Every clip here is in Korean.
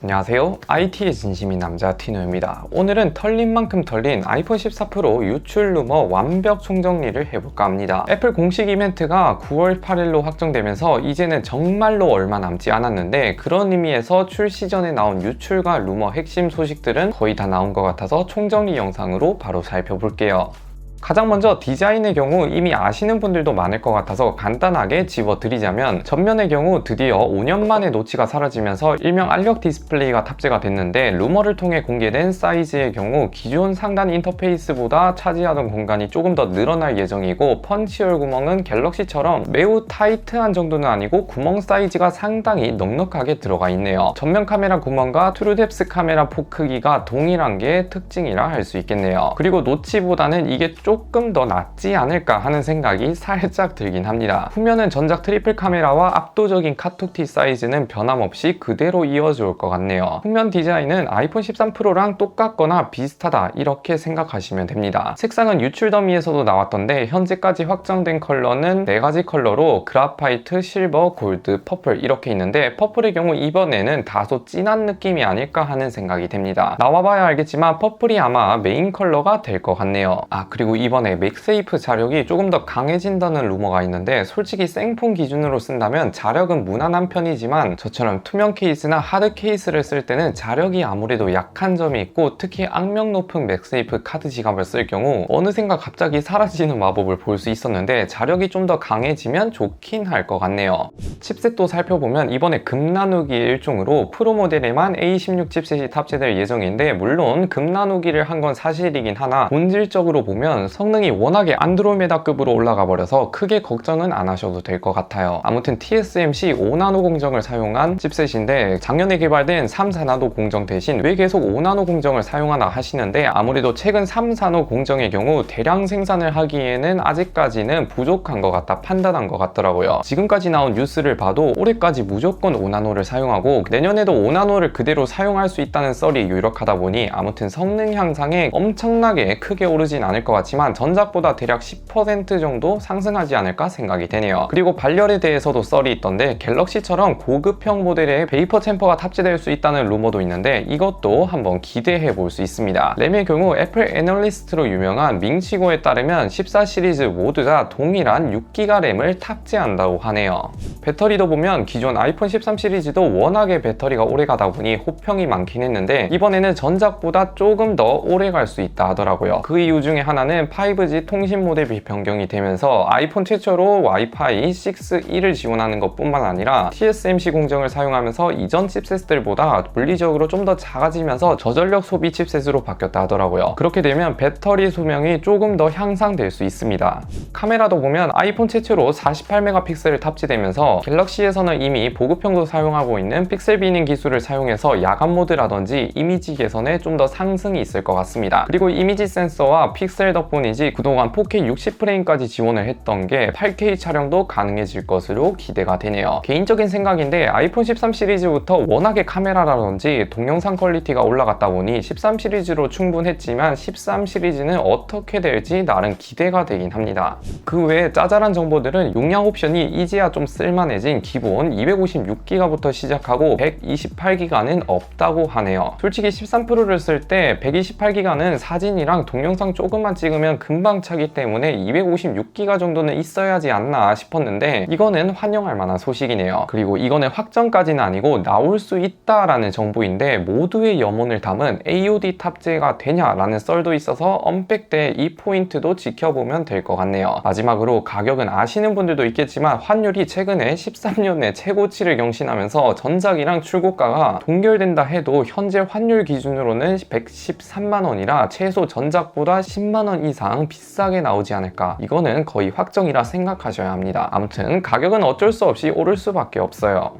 안녕하세요. IT의 진심인 남자 티노입니다. 오늘은 털린 만큼 털린 아이폰 14 프로 유출 루머 완벽 총정리를 해볼까 합니다. 애플 공식 이벤트가 9월 8일로 확정되면서 이제는 정말로 얼마 남지 않았는데, 그런 의미에서 출시 전에 나온 유출과 루머 핵심 소식들은 거의 다 나온 것 같아서 총정리 영상으로 바로 살펴볼게요. 가장 먼저 디자인의 경우 이미 아시는 분들도 많을 것 같아서 간단하게 집어드리자면, 전면의 경우 드디어 5년 만에 노치가 사라지면서 일명 알력 디스플레이가 탑재가 됐는데, 루머를 통해 공개된 사이즈의 경우 기존 상단 인터페이스보다 차지하던 공간이 조금 더 늘어날 예정이고, 펀치홀 구멍은 갤럭시처럼 매우 타이트한 정도는 아니고 구멍 사이즈가 상당히 넉넉하게 들어가 있네요. 전면 카메라 구멍과 트루뎁스 카메라 폭 크기가 동일한 게 특징이라 할 수 있겠네요. 그리고 노치보다는 이게 조금 더 낫지 않을까 하는 생각이 살짝 들긴 합니다. 후면은 전작 트리플 카메라와 압도적인 카툭티 사이즈는 변함없이 그대로 이어져 올 것 같네요. 후면 디자인은 아이폰 13 프로랑 똑같거나 비슷하다 이렇게 생각하시면 됩니다. 색상은 유출 더미에서도 나왔던데 현재까지 확정된 컬러는 4가지 컬러로 그라파이트, 실버, 골드, 퍼플 이렇게 있는데, 퍼플의 경우 이번에는 다소 진한 느낌이 아닐까 하는 생각이 됩니다. 나와봐야 알겠지만 퍼플이 아마 메인 컬러가 될 것 같네요. 그리고 이번에 맥세이프 자력이 조금 더 강해진다는 루머가 있는데, 솔직히 생폰 기준으로 쓴다면 자력은 무난한 편이지만 저처럼 투명 케이스나 하드 케이스를 쓸 때는 자력이 아무래도 약한 점이 있고, 특히 악명 높은 맥세이프 카드 지갑을 쓸 경우 어느샌가 갑자기 사라지는 마법을 볼 수 있었는데, 자력이 좀 더 강해지면 좋긴 할 것 같네요. 칩셋도 살펴보면 이번에 금 나누기의 일종으로 프로 모델에만 A16 칩셋이 탑재될 예정인데, 물론 금 나누기를 한 건 사실이긴 하나 본질적으로 보면 성능이 워낙에 안드로메다급으로 올라가 버려서 크게 걱정은 안 하셔도 될 것 같아요. 아무튼 TSMC 5나노 공정을 사용한 칩셋인데, 작년에 개발된 3, 4나노 공정 대신 왜 계속 5나노 공정을 사용하나 하시는데, 아무래도 최근 3, 4나노 공정의 경우 대량 생산을 하기에는 아직까지는 부족한 것 같다 판단한 것 같더라고요. 지금까지 나온 뉴스를 봐도 올해까지 무조건 5나노를 사용하고 내년에도 5나노를 그대로 사용할 수 있다는 썰이 유력하다 보니, 아무튼 성능 향상에 엄청나게 크게 오르진 않을 것 같지만 전작보다 대략 10% 정도 상승하지 않을까 생각이 되네요. 그리고 발열에 대해서도 썰이 있던데, 갤럭시처럼 고급형 모델에 베이퍼 챔퍼가 탑재될 수 있다는 루머도 있는데, 이것도 한번 기대해 볼 수 있습니다. 램의 경우 애플 애널리스트로 유명한 밍치고에 따르면 14 시리즈 모두 다 동일한 6기가 램을 탑재한다고 하네요. 배터리도 보면 기존 아이폰 13 시리즈도 워낙에 배터리가 오래 가다 보니 호평이 많긴 했는데, 이번에는 전작보다 조금 더 오래 갈 수 있다 하더라고요. 그 이유 중에 하나는 5G 통신 모델이 변경이 되면서 아이폰 최초로 와이파이 6E를 지원하는 것 뿐만 아니라 TSMC 공정을 사용하면서 이전 칩셋들보다 물리적으로 좀 더 작아지면서 저전력 소비 칩셋으로 바뀌었다 하더라고요. 그렇게 되면 배터리 수명이 조금 더 향상될 수 있습니다. 카메라도 보면 아이폰 최초로 48메가픽셀을 탑재되면서 갤럭시에서는 이미 보급형도 사용하고 있는 픽셀 비닝 기술을 사용해서 야간 모드라든지 이미지 개선에 좀 더 상승이 있을 것 같습니다. 그리고 이미지 센서와 픽셀 덕분이지 그동안 4K 60프레임까지 지원을 했던 게 8K 촬영도 가능해질 것으로 기대가 되네요. 개인적인 생각인데 아이폰 13 시리즈부터 워낙에 카메라라든지 동영상 퀄리티가 올라갔다 보니 13 시리즈로 충분했지만 13 시리즈는 어떻게 될지 나름 기대가 되긴 합니다. 그 외에 짜잘한 정보들은 용량 옵션이 이제야 좀 쓸만해진 기본 256기가부터 시작하고 128기가는 없다고 하네요. 솔직히 13 프로를 쓸 때 128기가는 사진이랑 동영상 조금만 찍으면 금방 차기 때문에 256기가 정도는 있어야지 않나 싶었는데, 이거는 환영할 만한 소식이네요. 그리고 이거는 확정까지는 아니고 나올 수 있다라는 정보인데, 모두의 염원을 담은 AOD 탑재가 되냐라는 썰도 있어서 언백 때 이 포인트도 지켜보면 될 것 같네요. 마지막으로 가격은 아시는 분들도 있겠지만 환율이 최근에 13년의 최고치를 경신하면서 전작이랑 출고가가 동결된다 해도 현재 환율 기준으로는 113만원이라 최소 전작보다 10만원 이상 비싸게 나오지 않을까, 이거는 거의 확정이라 생각하셔야 합니다. 아무튼 가격은 어쩔 수 없이 오를 수밖에 없어요.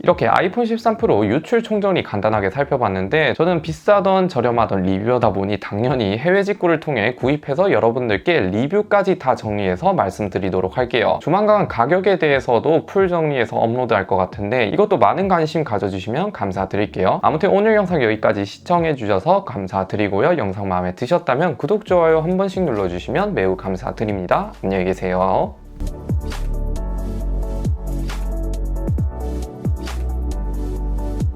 이렇게 아이폰 13 프로 유출 총정리 간단하게 살펴봤는데, 저는 비싸던 저렴하던 리뷰다 보니 당연히 해외 직구를 통해 구입해서 여러분들께 리뷰까지 다 정리해서 말씀드리도록 할게요. 조만간 가격에 대해서도 풀 정리해서 업로드할 것 같은데, 이것도 많은 관심 가져주시면 감사드릴게요. 아무튼 오늘 영상 여기까지 시청해주셔서 감사드리고요. 영상 마음에 드셨다면 구독, 좋아요 한 번씩 눌러주시면 매우 감사드립니다. 안녕히 계세요.